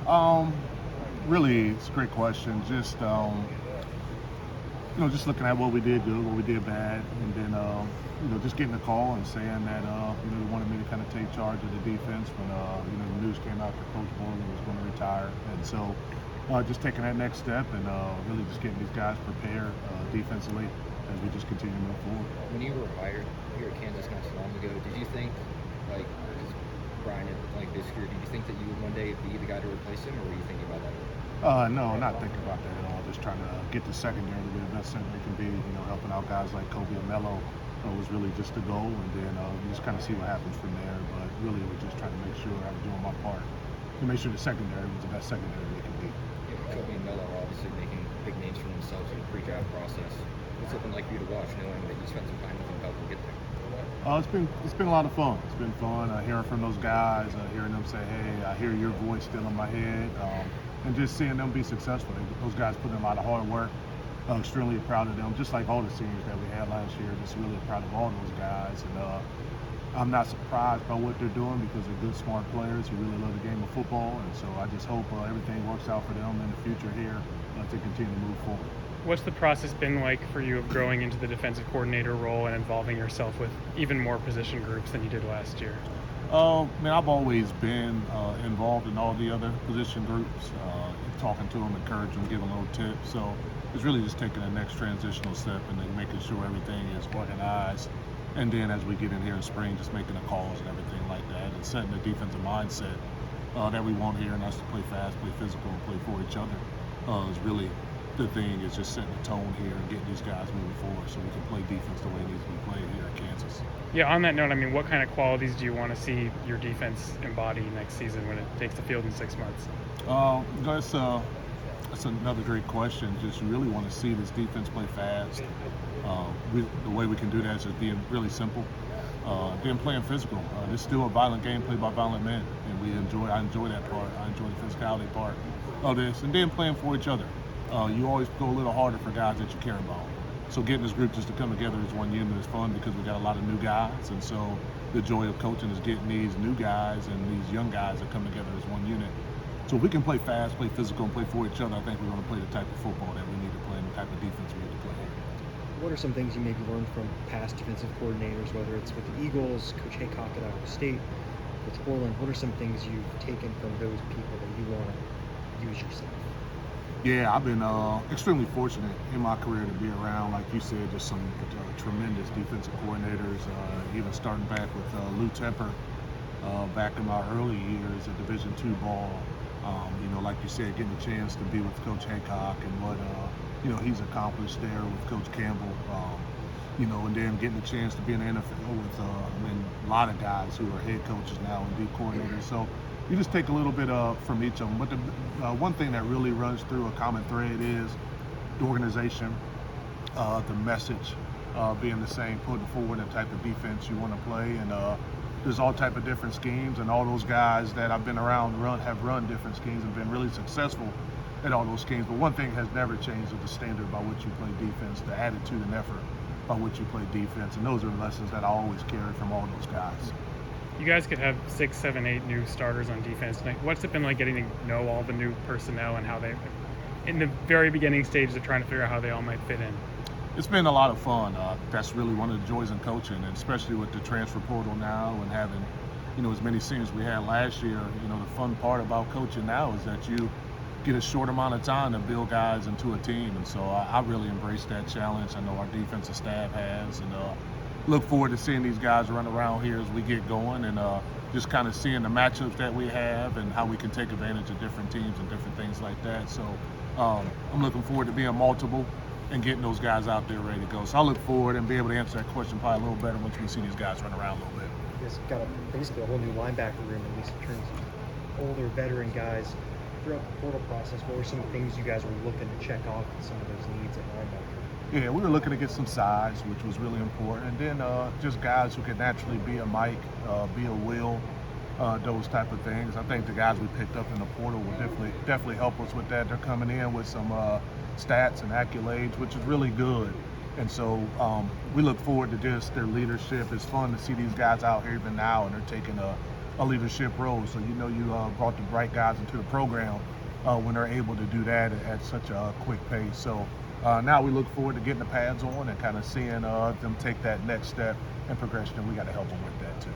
Um, Really, it's a great question. Just looking at what we did good, what we did bad, and then just getting a call and saying that they wanted me to kind of take charge of the defense when the news came out that Coach Borland was going to retire, and so just taking that next step and really just getting these guys prepared defensively as we just continue to move forward. When you were hired here at Kansas not too long ago, did you think, like, because Brian had like this year, did you think that you would one day be the guy to replace him, or were you thinking about that? No, not thinking about that at all. Just trying to get the secondary to be the best center they can be. Helping out guys like Kobe and Melo was really just the goal, and then you just kind of see what happens from there. But really, we're just trying to make sure I was doing my part to make sure the secondary was the best secondary they can be. Yeah, Kobe and Melo are obviously making big names for themselves in the pre-draft process. What's it been like for you to watch, knowing that you spent some time with them to help them get there? It's been a lot of fun. It's been fun hearing from those guys, hearing them say, "Hey, I hear your voice still in my head," and just seeing them be successful. Those guys put in a lot of hard work. Extremely proud of them, just like all the seniors that we had last year. Just really proud of all those guys, and I'm not surprised by what they're doing because they're good, smart players who really love the game of football, and so I just hope everything works out for them in the future here to continue to move forward. What's the process been like for you of growing into the defensive coordinator role and involving yourself with even more position groups than you did last year? I've always been involved in all the other position groups, talking to them, encouraging them, giving little tips. So it's really just taking the next transitional step and then making sure everything is organized. And then as we get in here in spring, just making the calls and everything like that, and setting the defensive mindset that we want here, and that's to play fast, play physical, and play for each other. Is really the thing, is just setting the tone here and getting these guys moving forward so we can play defense the way it needs to be played here at Kansas. Yeah, on that note, what kind of qualities do you want to see your defense embody next season when it takes the field in 6 months? That's another great question. Just really want to see this defense play fast. The way we can do that is just being really simple. Then playing physical. It's still a violent game played by violent men, and I enjoy that part. I enjoy the physicality part of this, and then playing for each other. You always go a little harder for guys that you care about. So getting this group just to come together as one unit is fun because we got a lot of new guys, and so the joy of coaching is getting these new guys and these young guys that come together as one unit. So if we can play fast, play physical, and play for each other, I think we're going to play the type of football that we need to play and the type of defense we need to play. What are some things you maybe learned from past defensive coordinators, whether it's with the Eagles, Coach Haycock at Iowa State, Coach Borland? What are some things you've taken from those people that you want to use yourself? Yeah, I've been extremely fortunate in my career to be around, like you said, just some tremendous defensive coordinators, even starting back with Lou Tepper back in my early years at Division II ball. Like you said, getting a chance to be with Coach Haycock and what he's accomplished there with Coach Campbell, and then getting a chance to be in the NFL with a lot of guys who are head coaches now and D coordinators. So you just take a little bit from each of them. But the one thing that really runs through a common thread is the organization, the message being the same, putting forward the type of defense you want to play, and there's all type of different schemes, and all those guys that I've been around have run different schemes and been really successful at all those schemes. But one thing has never changed: is the standard by which you play defense, the attitude and effort by which you play defense, and those are the lessons that I always carry from all those guys. You guys could have 6, 7, 8 new starters on defense. What's it been like getting to know all the new personnel and how they, in the very beginning stages of trying to figure out how they all might fit in? It's been a lot of fun. That's really one of the joys in coaching, and especially with the transfer portal now and having, as many seniors we had last year. The fun part about coaching now is that you get a short amount of time to build guys into a team, and so I really embrace that challenge. I know our defensive staff has, and look forward to seeing these guys run around here as we get going, and just kind of seeing the matchups that we have and how we can take advantage of different teams and different things like that. So I'm looking forward to being multiple and getting those guys out there ready to go. So I look forward and be able to answer that question probably a little better once we see these guys run around a little bit. You guys got basically a whole new linebacker room, at least in terms of older veteran guys. Throughout the portal process, what were some things you guys were looking to check off with some of those needs at linebacker? Yeah, we were looking to get some size, which was really important, and then just guys who could naturally be a Mike, be a Will, those type of things. I think the guys we picked up in the portal will definitely help us with that. They're coming in with some stats and accolades, which is really good. And so we look forward to just their leadership. It's fun to see these guys out here even now, and they're taking a leadership role. So you know you brought the right guys into the program when they're able to do that at such a quick pace. So now we look forward to getting the pads on and kind of seeing them take that next step in progression, and we got to help them with that too.